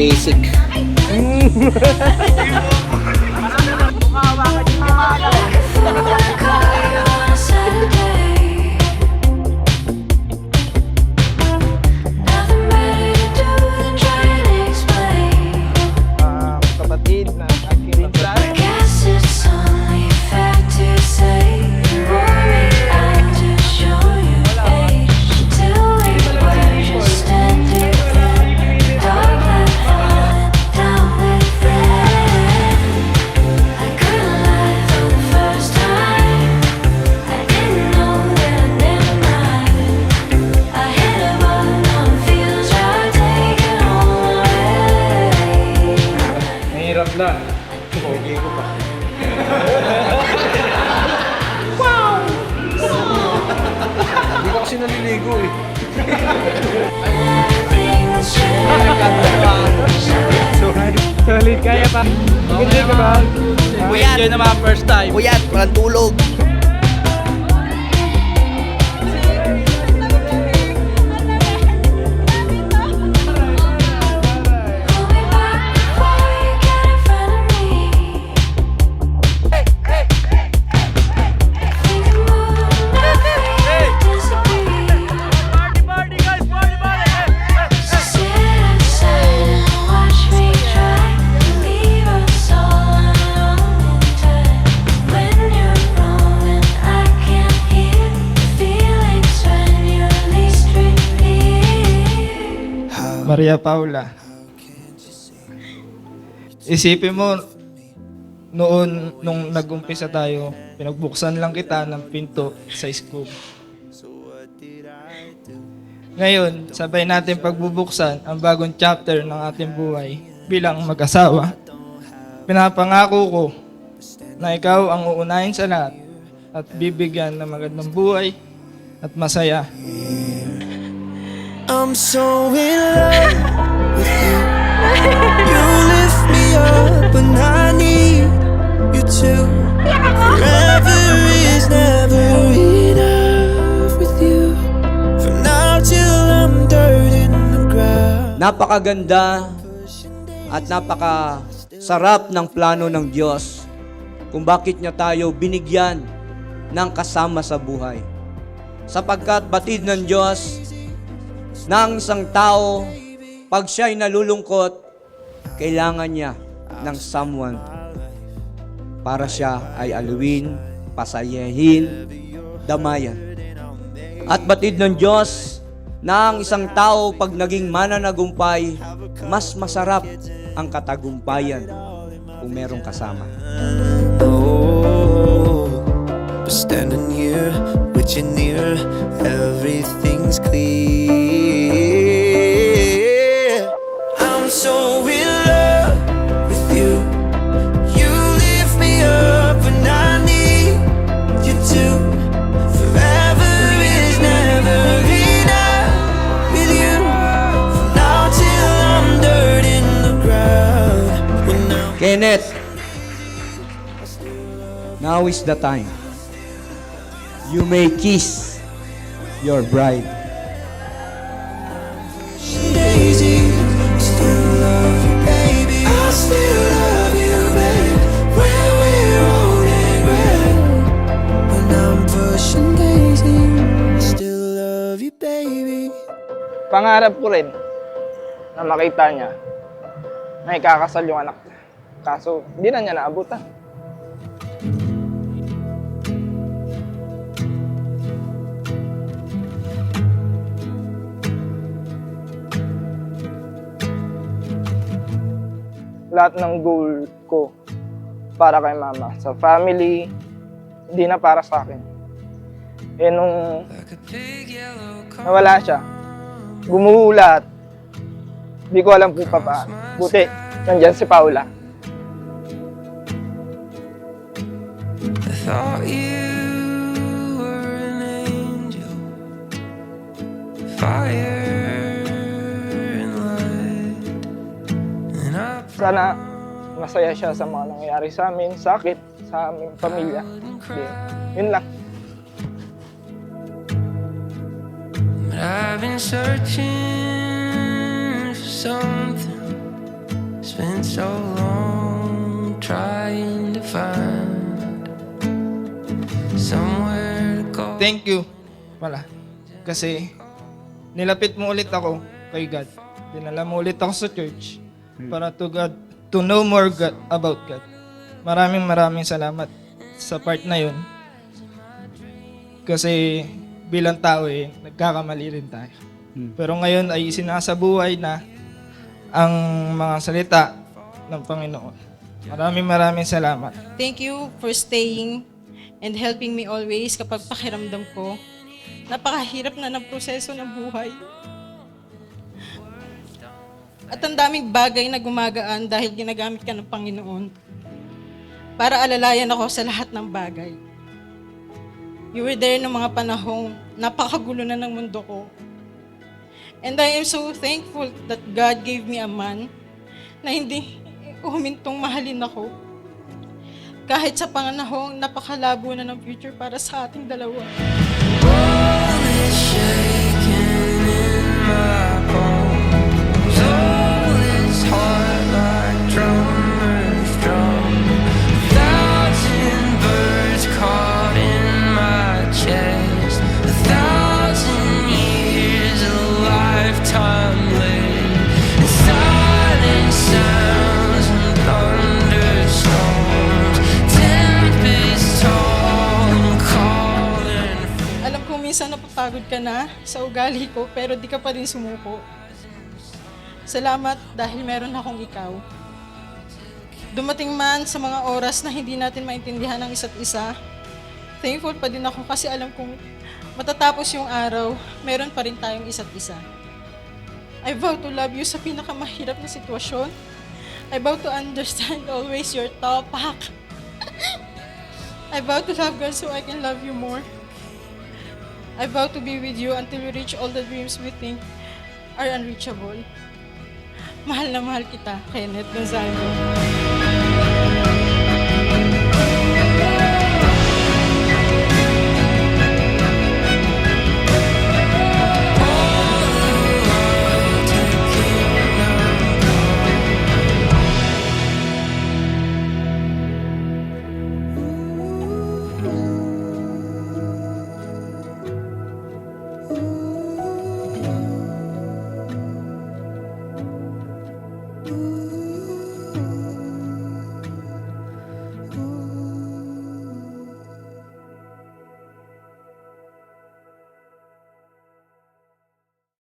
basic. Kapatid na aking pinsan. Mahirap na. Pogi ko pa. Hindi ko kasi naliligo eh. Solid, kaya pa. Hindi ka ba? Buyat! Enjoy naman first time. Buyat! Walang tulog. Maria Paula. Isipin mo, noon nung nag-umpisa tayo, pinagbuksan lang kita ng pinto sa school. Ngayon, sabay natin pagbubuksan ang bagong chapter ng ating buhay bilang mag-asawa. Pinapangako ko na ikaw ang uunahin sa lahat at bibigyan ng magandang buhay at masaya. I'm so in love with you. You lift me up and I need you too. Forever is never enough with you. From now till I'm dirt in the ground. Napakaganda at napakasarap ng plano ng Diyos kung bakit niya tayo binigyan ng kasama sa buhay. Sapagkat batid ng Diyos ng isang tao, pag siya'y nalulungkot, kailangan niya ng someone para siya ay aluin, pasayahin, damayan. At batid ng Diyos na ang isang tao pag naging mananagumpay, mas masarap ang katagumpayan kung merong kasama. Oh, but standing here with you near, everything's clear. I'm so in love with you. You lift me up and I need you too. Forever is never enough with you. From now till I'm dirt in the ground. When I'm Kenneth, now is the time. You may kiss your bride. Daisy, still love you, baby. I still love you, babe. When we're old and gray, when I'm pushing Daisy, I still love you, baby. Pangarap ko rin na makita niya na ikakasal yung anak niya. Kaso, hindi na niya naabutan. Lahat ng goal ko para kay mama, sa family, hindi na para sa akin. Eh nung nawala siya, gumuho lahat. Hindi ko alam kung paano. Buti, nandyan si Paula. I thought you were an angel, fire and light, and I Sana masaya siya sa mga nangyayari sa amin, sakit, sa aming pamilya. Hindi, yun lang. But I've been searching for something spent so long trying to find somewhere to go. Thank you pala. Kasi nilapit mo ulit ako kay God. Dinala mo ulit ako sa church para to know more God, about God. Maraming salamat sa part na yun. Kasi bilang tao nagkakamali rin tayo. Pero ngayon ay sinasabuhay na ang mga salita ng Panginoon. Maraming salamat. Thank you for staying and helping me always kapag pakiramdam ko. Napakahirap na ng proseso ng buhay. At ang daming bagay na gumagaan dahil ginagamit ka ng Panginoon para alalayan ako sa lahat ng bagay. You were there ng mga panahong napakagulo na ng mundo ko. And I am so thankful that God gave me a man na hindi humintong mahalin ako. Kahit sa panganahong napakalabo na ng future para sa ating dalawa. All is shaking in my bones. All is hard like drummers drum. 1,000 birds caught in my chest. 1,000 years, a lifetime lived. And silent sounds and thunderstorms. Tempests tall and calling. Alam ko minsan napapagod ka na sa ugali ko pero di ka pa rin sumuko. Salamat dahil meron akong ikaw. Dumating man sa mga oras na hindi natin maintindihan ang isa't isa, thankful pa din ako kasi alam kong matatapos yung araw, meron pa rin tayong isa't isa. I vow to love you sa pinakamahirap na sitwasyon. I vow to understand always your tapak. I vow to love God so I can love you more. I vow to be with you until we reach all the dreams we think are unreachable. Mahal na mahal kita, Kenneth Gonzalo.